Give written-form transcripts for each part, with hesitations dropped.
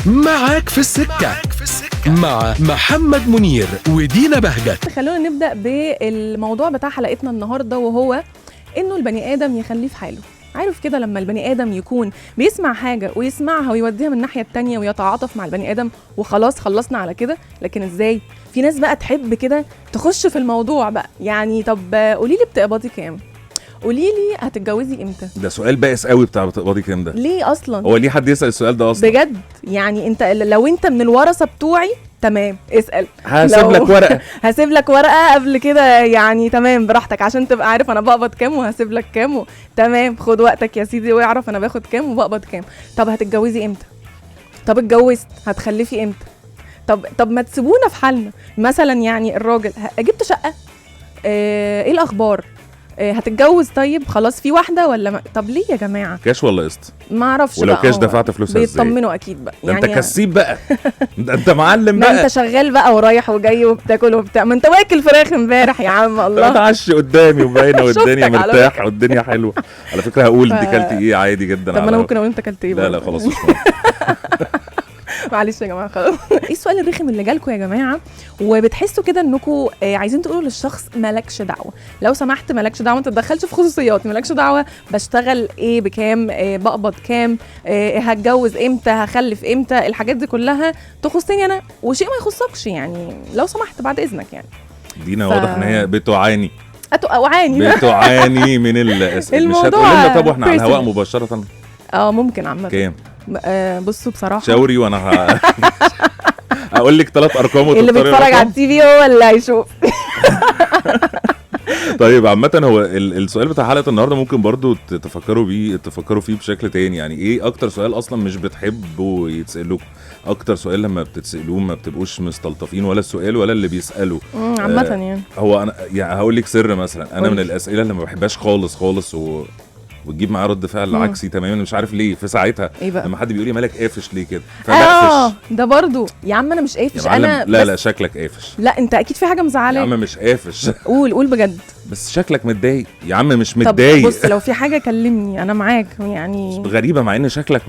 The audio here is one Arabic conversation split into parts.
معاك في السكة مع محمد منير ودينا بهجت. خلونا نبدأ بالموضوع بتاع حلقتنا النهاردة، وهو إنه البني آدم يخليه في حاله. عارف كده لما البني آدم يكون بيسمع حاجة ويسمعها ويوديها من الناحية التانية ويتعاطف مع البني آدم وخلاص خلصنا على كده. لكن إزاي؟ في ناس بقى تحب كده تخش في الموضوع بقى، يعني طب قوليلي بتقبضي كام؟ قوليلي هتتجوزي امتى؟ ده سؤال بائس قوي بتاع بتقبضي كام ده. ليه اصلا؟ هو ليه حد يسأل السؤال ده اصلا بجد؟ يعني انت لو انت من الورثة بتوعي تمام اسأل، هسيب لك ورقة هسيب لك ورقة قبل كده، يعني تمام براحتك عشان تبقى عارف انا بقبض كام وهسيب لك كام تمام خد وقتك يا سيدي واعرف انا باخد كام وبقبض كام. طب هتتجوزي امتى؟ طب اتجوزت هتخلفي امتى؟ طب ما تسيبونا في حالنا. مثلا يعني الراجل جبت شقة، ايه الاخبار؟ هتتجوز طيب خلاص في واحده ولا طب ليه يا جماعه؟ كاش ولا قسط؟ ما اعرفش ولو بقى. كاش دفعت فلوسها ازاي؟ بيطمنوا اكيد بقى ده يعني انت كسيب بقى ده انت معلم بقى. بقى انت شغال بقى ورايح وجاي وبتاكل وبتاع، ما انت واكل فراخ امبارح يا عم. الله اتعشي قدامي وباينه والدنيا مرتاحه والدنيا حلوه. على فكره هقول انت كلتي ايه عادي جدا. طب انا ممكن اقول انت كلت ايه؟ لا خلاص مش معلش يا جماعه خلاص. ايه السؤال الرخم اللي جالكم يا جماعه وبتحسوا كده انكم عايزين تقولوا للشخص مالكش دعوه، لو سمحت مالكش دعوه، ما تتدخلش في خصوصياتي، مالكش دعوه بشتغل ايه بكام، بقبض كام، هتجوز امتى، هخلف امتى، الحاجات دي كلها تخصني انا وشيء ما يخصكش، يعني لو سمحت بعد اذنك. يعني دينا واضح ان هي بتعاني من الاسئله. مش هتقول لنا طب واحنا على الهواء مباشره؟ ممكن عامه. كام؟ بصوا بصراحه شاوري وانا اقول لك 3 ارقام اللي بيتفرج على التي في هو اللي هيشوف. طيب عامه هو السؤال بتاع حلقه النهارده ممكن برضو تفكروا فيه بشكل تاني. يعني ايه اكتر سؤال اصلا مش بتحبوا يتسالوك؟ اكتر سؤال لما بتتسالوه ما بتبقوش مستلطفين ولا السؤال ولا اللي بيساله عامه. يعني هو انا يعني هقول لك سر مثلا، انا من الاسئله اللي ما بحبهاش خالص وتجيب معاه رد فعل عكسي تماما، مش عارف ليه. في ساعتها إيه لما حد بيقول لي مالك قافش ليه كده فبقفش. ده برضو يا عم انا مش قافش. انا لا شكلك قافش. لا انت اكيد في حاجه مزعلاك. يا عم مش قافش. قول بجد. بس شكلك متضايق يا عم. مش متضايق. طب بص لو في حاجه كلمني انا معاك. يعني غريبه مع ان شكلك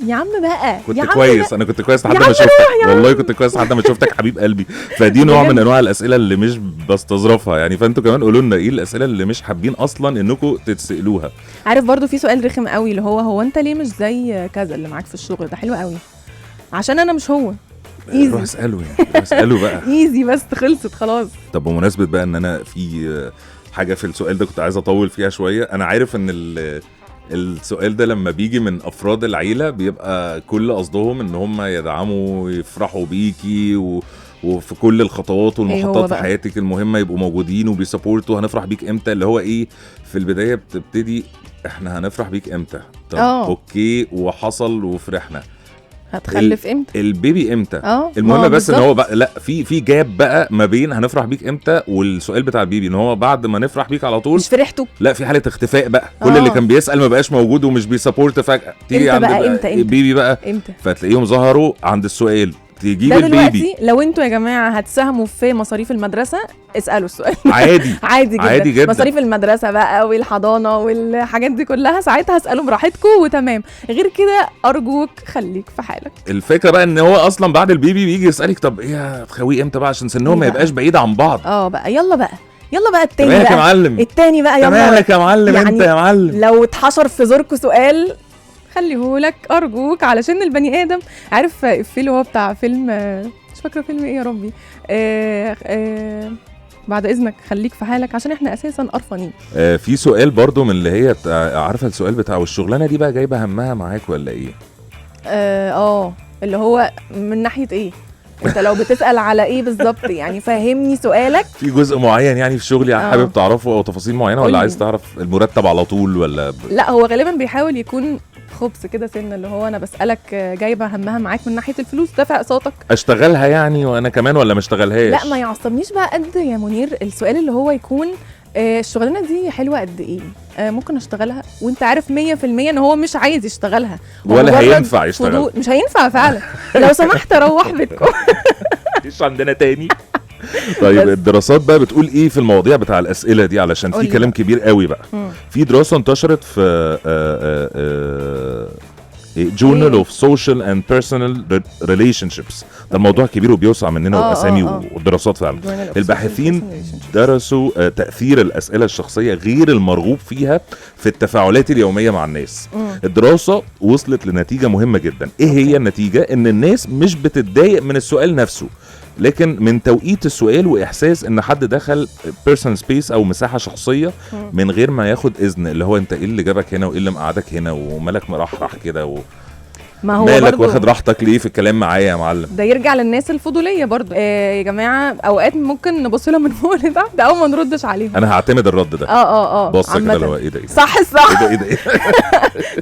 يا عم بقى كنت يا كويس عم انا كنت كويس لحد ما شفتك والله كنت كويس لحد ما شفتك حبيب قلبي. فدي نوع من انواع الاسئله اللي مش بستظرفها يعني. فانتوا كمان قولوا لنا ايه الاسئله اللي مش حابين اصلا انكم تتسالوها. عارف برضو في سؤال رخم قوي اللي هو انت ليه مش زي كذا اللي معاك في الشغل ده؟ حلو قوي عشان انا مش هو. ايزي روح اساله يعني اساله بقى. ايزي بس خلصت خلاص. طب بمناسبه بقى ان انا في حاجه في السؤال ده كنت عايز اطول فيها شويه. انا عارف ان السؤال ده لما بيجي من افراد العيله بيبقى كل قصدهم ان هم يدعموا ويفرحوا بيكي وفي كل الخطوات والمحطات في حياتك المهمه يبقوا موجودين وبيسابورتوا. هنفرح بيك امتى؟ اللي هو ايه في البدايه بتبتدي احنا هنفرح بيك امتى؟ طب اوكي وحصل وفرحنا. هتخلف امتى؟ البيبي امتى؟ المهم بس ان هو بقى لا في جاب بقى ما بين هنفرح بيك امتى والسؤال بتاع البيبي، ان هو بعد ما نفرح بيك على طول مش فرحته. لا في حاله اختفاء بقى. كل اللي كان بيسال ما بقاش موجود ومش بيسابورت فجاه. تيجي عند امتى البيبي بقى امتى؟ فتلاقيهم ظهروا عند السؤال تجيب البيبي. لو انتوا يا جماعه هتساهموا في مصاريف المدرسه اسالوا السؤال. عادي جدا. مصاريف المدرسه بقى والحضانه والحاجات دي كلها ساعتها اسالوا براحتكم وتمام. غير كده ارجوك خليك في حالك. الفكره بقى ان هو اصلا بعد البيبي بيجي يسالك طب ايه هتخويه امتى بقى عشان سنهم ما يبقاش بعيد عن بعض. بقى يلا بقى التاني بقى يا معلم. التاني بقى يلا مالك يا معلم يعني انت يا معلم. لو اتحشر في زوركوا سؤال خليهولك ارجوك علشان البني ادم عارف. في اللي هو بتاع فيلم مش فاكره فيلم ايه يا ربي. بعد اذنك خليك في حالك عشان احنا اساسا قرفانين. في سؤال برضو من اللي هي عارفه السؤال بتاع والشغلانه دي بقى جايبه همها معاك ولا ايه؟ اللي هو من ناحيه ايه؟ انت لو بتسال على ايه بالظبط؟ يعني فهمني سؤالك. في جزء معين يعني في شغلي حابب تعرفه او تفاصيل معينه ولا عايز تعرف المرتب على طول ولا لا هو غالبا بيحاول يكون خبز كده سنه اللي هو انا بسالك جايبه همها معاك من ناحيه الفلوس دافع اقساطك اشتغلها يعني وانا كمان ولا ما اشتغلهاش؟ لا ما يعصبنيش بقى قد يا منير السؤال اللي هو يكون الشغلانه دي حلوه قد ايه؟ ممكن اشتغلها وانت عارف 100% ان هو مش عايز يشتغلها ولا هينفع يشتغل. مش هينفع فعلا. لو سمحت روح بيتكم. مش عندنا تاني. طيب الدراسات بقى بتقول ايه في المواضيع بتاع الاسئله دي؟ علشان في كلام كبير قوي بقى. في دراسه انتشرت في Journal of Social and Personal Relationships. ده الموضوع كبير وبيوسع مننا واسامي ودراسات فعلا. الباحثين درسوا تأثير الأسئلة الشخصية غير المرغوب فيها في التفاعلات اليومية مع الناس. الدراسة وصلت لنتيجة مهمة جدا. ايه هي النتيجة؟ ان الناس مش بتتضايق من السؤال نفسه، لكن من توقيت السؤال واحساس ان حد دخل بيرسونال سبيس او مساحه شخصيه من غير ما ياخد اذن، اللي هو انت ايه اللي جابك هنا وايه اللي مقعدك هنا ومالك مرحرح كده ما هو مالك واخد راحتك ليه في الكلام معايا يا معلم. ده يرجع للناس الفضوليه برضو. يا جماعه اوقات ممكن نبص لهم من فوق لتحت او ما نردش عليهم. انا هعتمد الرد ده. بص كده اللي هو ايه ده صح ايه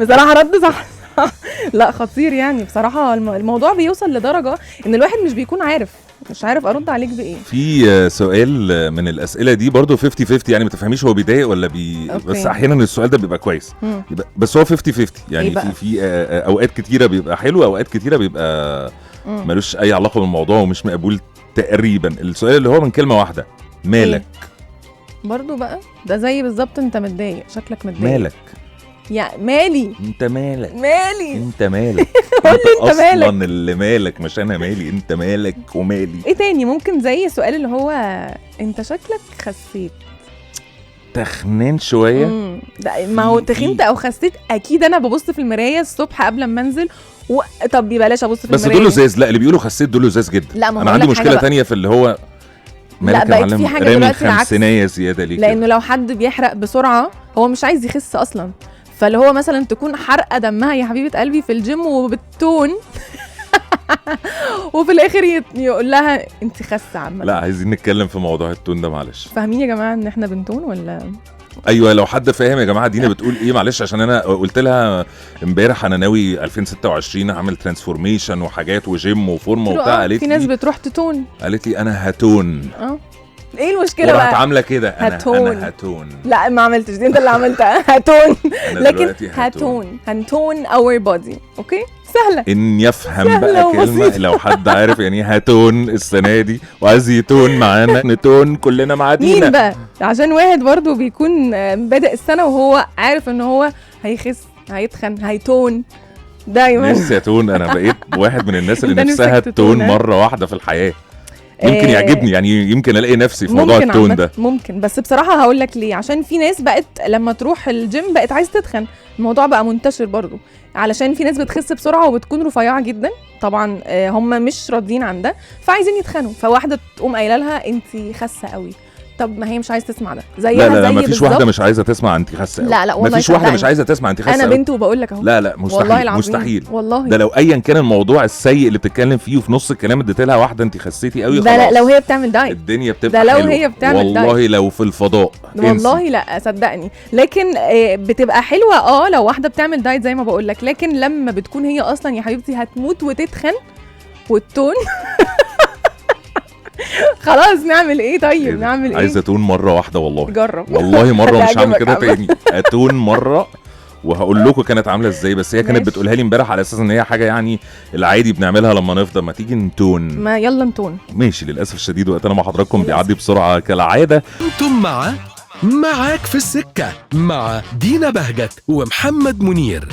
بصراحه رد صح. لا خطير يعني بصراحه. الموضوع بيوصل لدرجه ان الواحد مش عارف ارد عليك بايه. في سؤال من الاسئله دي برضو 50-50 يعني ما تفهميش هو بيضايق ولا بس احيانا السؤال ده بيبقى كويس بس هو 50-50 يعني في اوقات كتيره بيبقى حلو، اوقات كتيره بيبقى ملوش اي علاقه بالموضوع ومش مقبول تقريبا. السؤال اللي هو من كلمه واحده، مالك؟ برضو بقى ده زي بالظبط انت متضايق، شكلك متضايق. مالك يعني مالي؟ انت مالك؟ انت مالك؟ قول لي انت مالك. اصلا اللي مالك مش انا مالي، انت مالك ومالي. ايه تاني ممكن زي السؤال اللي هو انت شكلك خسيت، تخنين شويه. ما هو تخنت او خسيت اكيد انا ببص في المرايه الصبح قبل ما انزل طب بلاش ابص في المرايه. بس دول لزاز. لا اللي بيقولوا خسيت دول لزاز جدا. لا ما انا عندي مشكله تانية في اللي هو لا بقت في حاجه دلوقتي خمسينية زياده ليه، لانه لو حد بيحرق بسرعه هو مش عايز يخس اصلا، فاللي هو مثلا تكون حرقه دمها يا حبيبه قلبي في الجيم وبالتون وفي الاخر يقول لها انت خاسه عامه. لا عايزين نتكلم في موضوع التون ده معلش. فاهمين يا جماعه ان احنا بنتون ولا؟ ايوه لو حد فاهم يا جماعه دينا بتقول ايه معلش، عشان انا قلت لها امبارح انا ناوي 2026 هعمل ترانسفورميشن وحاجات وجيم وفورمه وبتاع. قالت في ناس بتروح تتون، قالت لي انا هتون. ايه المشكله بقى؟ ورحت عامله كده انا هتون. لا ما عملتش دي، انت اللي عملتها. هتون لكن هنتون اور بودي. اوكي سهله ان يفهم بقى كلمه. لو حد عارف يعني هتون السنه دي وعايز يتون معانا نتون كلنا مع دينا. مين بقى؟ عشان واحد برضو بيكون بادئ السنه وهو عارف ان هو هيخس هيتخن هيتون دايما. نفسي اتون. انا بقيت واحد من الناس اللي نفسها تون مره واحده في الحياه. يمكن يعجبني يعني، يمكن الاقي نفسي في موضوع التون ده. ممكن بس بصراحه هقول لك ليه. عشان في ناس بقت لما تروح الجيم بقت عايز تتخن. الموضوع بقى منتشر برضو علشان في ناس بتخس بسرعه وبتكون رفيعه جدا طبعا، هم مش راضيين عن ده فعايزين يتخنوا، فواحده تقوم قايله لها انت خاسه قوي. طب ما هي مش عايزه تسمع ده زيها. لا ما فيش واحده مش عايزه تسمع انت خاسه. لا والله ما فيش واحده مش عايزه تسمع انت خاسه. انا بنت وبقول لك اهو. لا مستحيل مستحيل والله. ده لو ايا كان الموضوع السيء اللي بتتكلم فيه وفي نص الكلام اديت لها واحده انت خسيتي قوي خلاص. لا لو هي بتعمل دايت الدنيا بتبقى ده لو حلوة. هي بتعمل والله دايت. لو في الفضاء والله لا صدقني. لكن بتبقى حلوه لو واحده بتعمل دايت زي ما بقول لك، لكن لما بتكون هي اصلا يا حبيبتي هتموت وتتخن والتون خلاص نعمل ايه؟ طيب نعمل ايه؟ عايزه اتون مره واحده والله. جرب والله مره مش هعمل كده تاني. اتون مره وهقول لكم كانت عامله ازاي. بس هي كانت بتقولها لي امبارح على اساس ان هي حاجه يعني العادي بنعملها لما نفضل. ما تيجي نتون؟ ما يلا نتون. ماشي. للاسف الشديد وقتنا مع حضراتكم بيعدي بسرعه كالعاده. انتم معاك في السكه مع دينا بهجت ومحمد منير.